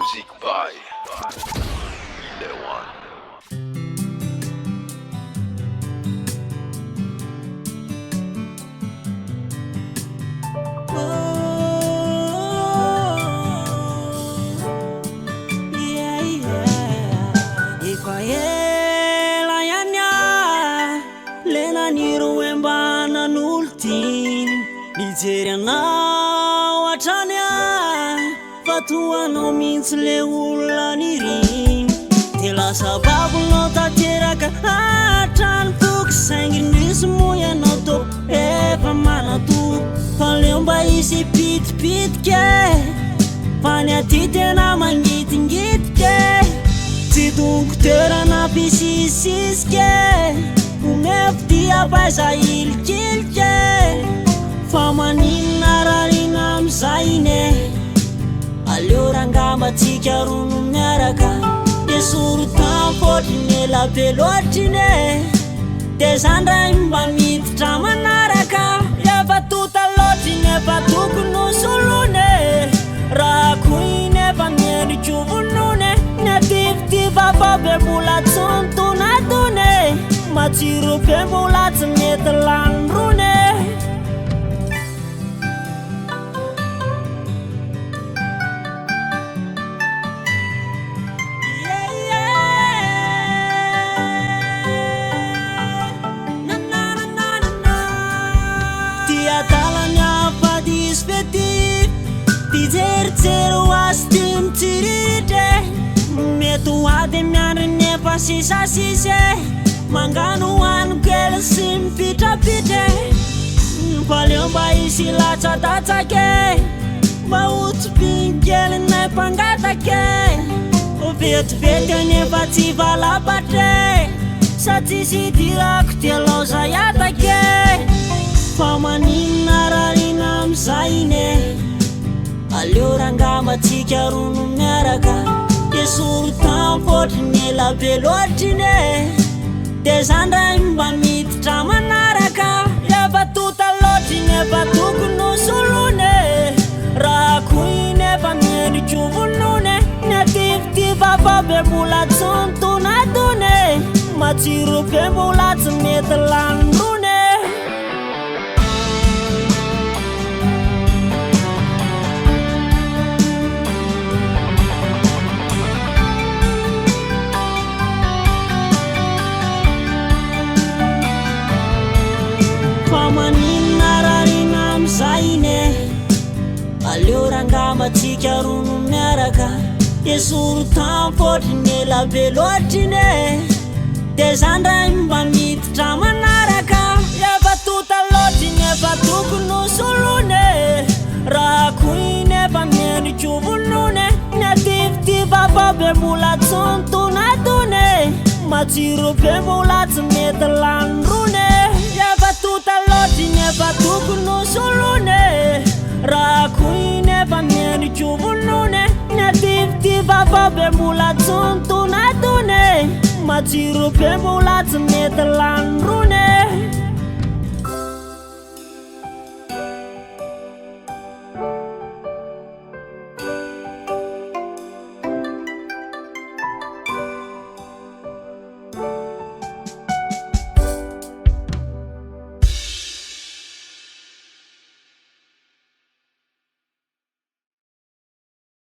Music by Lewan. Nijerianao atrany fatoanao mihitsy le olona niriny de lasa babonao tanteraka hatrany toky saingindrisy moa ianao to efa manato fa leo mba isy pitipitike fa ny aty tena mangitingitike tsy donko toerana pisisisike omefy apaiza ilikilike fa maninona rarina am'izayne aleo rangamatsika rono miaraka de sorotam-potriny elabe loatrine de zany ray mba miditra manaraka efa tota loatriny efa tokony solone raha koiny efa miendriko vonone ny ativitiva fa be mbola tsontonatone matsiro be mbola tsy mety lanyrone. Tijerijero asy mitsiriritra mety hoady miandry nefa sisasise mangano hoany kely sy mipitrapitra fa leo mba isy latsadatsaky mba hotsopin-kely nay mpangatake vetivety nefa tsy valapatre sa tsisy dirako de loza iatake fa maninona rarina am'izayne aleo rangamatsika rono miaraka de sorotam-potriny elabe loatrine de zany ray mba miditra manaraka efa tota loatriny efa tokony solone raha koiny efa miendriko vonone ny ativitiva fa be mbola tsontonatone matsiro be mbola tsy mety lanyrone. Maninona rarina am'izayne aleo rangamatsika rono miaraka de sorotam-potriny elabe loatrine de zany ray mba miditra manaraka efa tota loatriny efa tokony solone raha koiny efa miendriko vonone ny ativitiva fa be mbola tsontonatone matsiro be mbola tsy mety lanyrone efa tota loatriny efa tokony solone raha koiny efa miendriko vonone ny ativitiva fa be mbola tsontonatone matsiro be mbola tsy mety lanyrone.